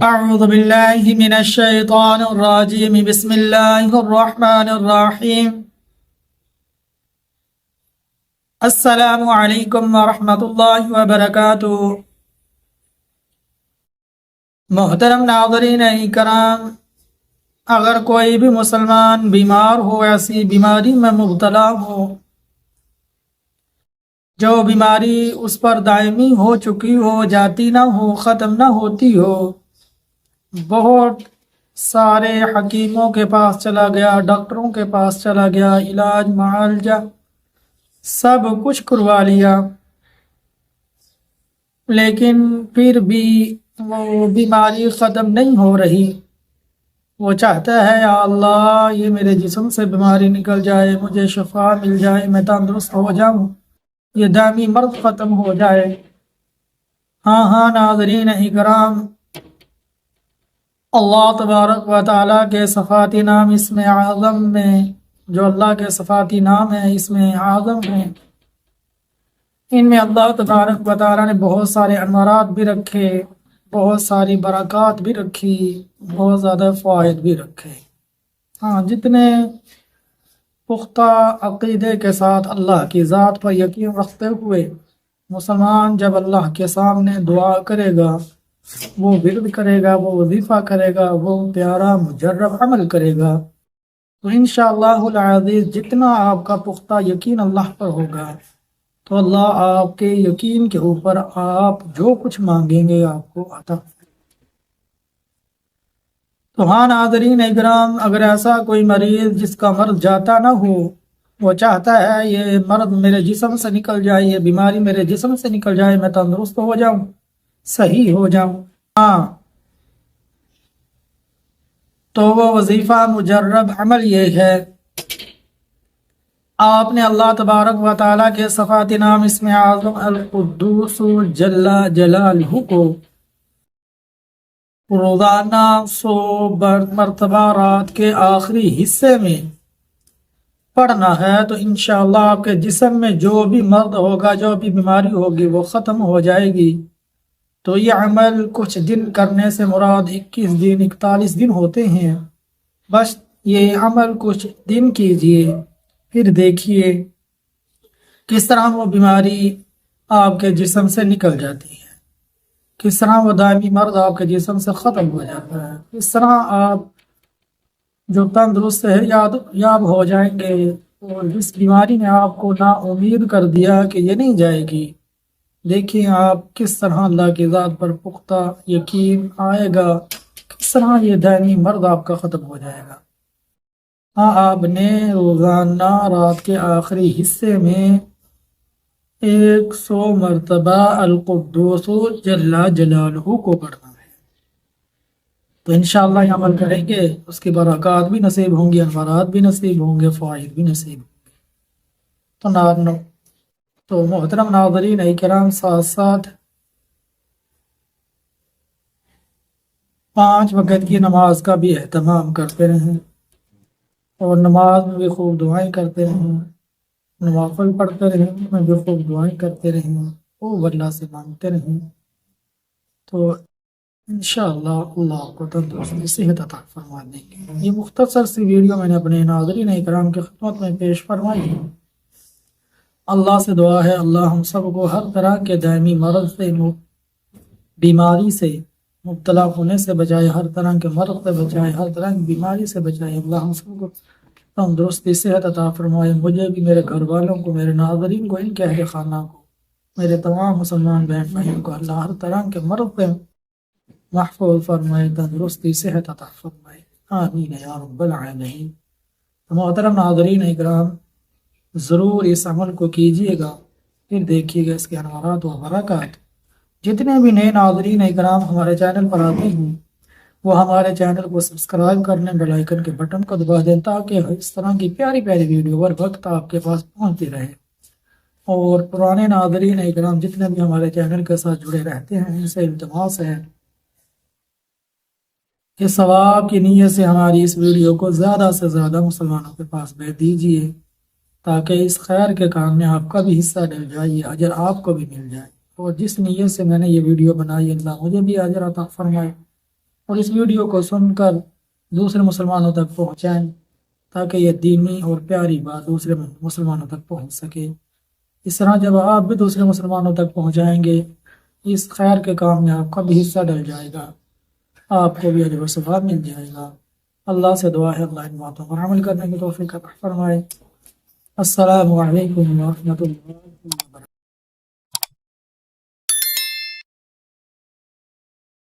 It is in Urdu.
أعوذ بالله من الشيطان الرجيم بسم الله الرحمن الرحيم السلام علیکم ورحمۃ اللہ وبرکاتہ۔ محترم ناظرین کرام، اگر کوئی بھی مسلمان بیمار ہو، ایسی بیماری میں مبتلا ہو جو بیماری اس پر دائمی ہو چکی ہو، جاتی نہ ہو، ختم نہ ہوتی ہو، بہت سارے حکیموں کے پاس چلا گیا، ڈاکٹروں کے پاس چلا گیا، علاج معالجہ سب کچھ کروا لیا، لیکن پھر بھی وہ بیماری ختم نہیں ہو رہی۔ وہ چاہتا ہے یا اللہ یہ میرے جسم سے بیماری نکل جائے، مجھے شفا مل جائے، میں تندرست ہو جاؤں، یہ دائمی مرض ختم ہو جائے۔ ہاں ناظرین اکرام، اللہ تبارک و تعالیٰ کے صفاتی نام اسم اعظم میں، جو اللہ کے صفاتی نام ہے اسم اعظم ہیں، ان میں اللہ تبارک و تعالیٰ نے بہت سارے انوارات بھی رکھے، بہت ساری برکات بھی رکھی، بہت زیادہ فوائد بھی رکھے۔ جتنے پختہ عقیدے کے ساتھ اللہ کی ذات پر یقین رکھتے ہوئے مسلمان جب اللہ کے سامنے دعا کرے گا، وہ ورد کرے گا، وہ وظیفہ کرے گا، وہ پیارا مجرب عمل کرے گا، تو انشاءاللہ العزیز جتنا آپ کا پختہ یقین اللہ پر ہوگا تو اللہ آپ کے یقین کے اوپر آپ جو کچھ مانگیں گے آپ کو عطا۔ تو ناظرین اکرام، اگر ایسا کوئی مریض جس کا مرض جاتا نہ ہو، وہ چاہتا ہے یہ مرض میرے جسم سے نکل جائے، یہ بیماری میرے جسم سے نکل جائے، میں تندرست ہو جاؤں، صحیح ہو جاؤں، تو وہ وظیفہ مجرب عمل یہ ہے، آپ نے اللہ تبارک و تعالیٰ کے صفاتی نام اسم اعظم القدوس جل جلالہ کو روزانہ 100 مرتبہ رات کے آخری حصے میں پڑھنا ہے، تو انشاءاللہ آپ کے جسم میں جو بھی مرض ہوگا، جو بھی بیماری ہوگی، وہ ختم ہو جائے گی۔ تو یہ عمل کچھ دن کرنے سے مراد 21 دن 41 دن ہوتے ہیں، بس یہ عمل کچھ دن کیجئے، پھر دیکھیے کس طرح وہ بیماری آپ کے جسم سے نکل جاتی ہے، کس طرح وہ دائمی مرض آپ کے جسم سے ختم ہو جاتا ہے، کس طرح آپ جو تندرست ہے یاب ہو جائیں گے، اور جس بیماری نے آپ کو نا امید کر دیا کہ یہ نہیں جائے گی، دیکھیں آپ کس طرح اللہ کی ذات پر پختہ یقین آئے گا، کس طرح یہ دائمی مرض آپ کا ختم ہو جائے گا۔ آپ نے روزانہ رات کے آخری حصے میں 100 مرتبہ القدوس جل جلالہ کو پڑھنا ہے، تو انشاءاللہ یہ عمل کریں گے، اس کی برکات بھی نصیب ہوں گی، انوارات بھی نصیب ہوں گے، فوائد بھی نصیب ہوں گے۔ تو محترم ناظرین اکرام، ساتھ ساتھ 5 وقت کی نماز کا بھی اہتمام کرتے رہیں، اور نماز میں بھی خوب دعائیں کرتے رہیں، نوافل پڑھتے رہیں، اس میں بھی خوب دعائیں کرتے رہیں، خوب اللہ سے مانگتے رہیں، تو انشاءاللہ اللہ کو تندرستی صحت عطا فرما دیں گے۔ یہ مختصر سی ویڈیو میں نے اپنے ناظرین اکرام کی خدمت میں پیش فرمائی ہے۔ اللہ سے دعا ہے اللہ ہم سب کو ہر طرح کے دائمی مرض سے، بیماری سے مبتلا ہونے سے بچائے، ہر طرح کے مرض سے بچائے، ہر طرح کی بیماری سے بچائے، اللہ ہم سب کو تندرستی صحت عطا فرمائے، مجھے بھی، میرے گھر والوں کو، میرے ناظرین کو، ان کے اہل خانہ کو، میرے تمام مسلمان بہن بھائیوں کو اللہ ہر طرح کے مرض سے محفوظ فرمائے، تندرستی صحت عطا فرمائے، آمین یا رب العالمین۔ محترم ناظرین اکرام، ضرور اس عمل کو کیجیے گا، پھر دیکھیے گا اس کے انوارات و برکات۔ جتنے بھی نئے ناظرین اکرام ہمارے چینل پر آتے ہیں، وہ ہمارے چینل کو سبسکرائب کرنے، بیل آئیکن کے بٹن کو دبا دیں، تاکہ اس طرح کی پیاری پیاری ویڈیو ہر وقت آپ کے پاس پہنچتی رہے۔ اور پرانے ناظرین اکرام جتنے بھی ہمارے چینل کے ساتھ جڑے رہتے ہیں، ان سے التماس ہے کہ ثواب کی نیت سے ہماری اس ویڈیو کو زیادہ سے زیادہ مسلمانوں کے پاس بھیج دیجیے، تاکہ اس خیر کے کام میں آپ کا بھی حصہ ڈل جائے، یہ اجر آپ کو بھی مل جائے، اور جس نیت سے میں نے یہ ویڈیو بنائی اللہ مجھے بھی اجر عطا فرمائے، اور اس ویڈیو کو سن کر دوسرے مسلمانوں تک پہنچائیں تاکہ یہ دینی اور پیاری بات دوسرے مسلمانوں تک پہنچ سکے۔ اس طرح جب آپ بھی دوسرے مسلمانوں تک پہنچائیں گے اس خیر کے کام میں آپ کا بھی حصہ ڈل جائے گا، آپ کو بھی اجر و ثواب مل جائے گا۔ اللہ سے دعا ہے اللہ ان باتوں پر عمل کرنے کی توفیق عطا فرمائے۔ السلام علیکم ورحمۃ اللہ۔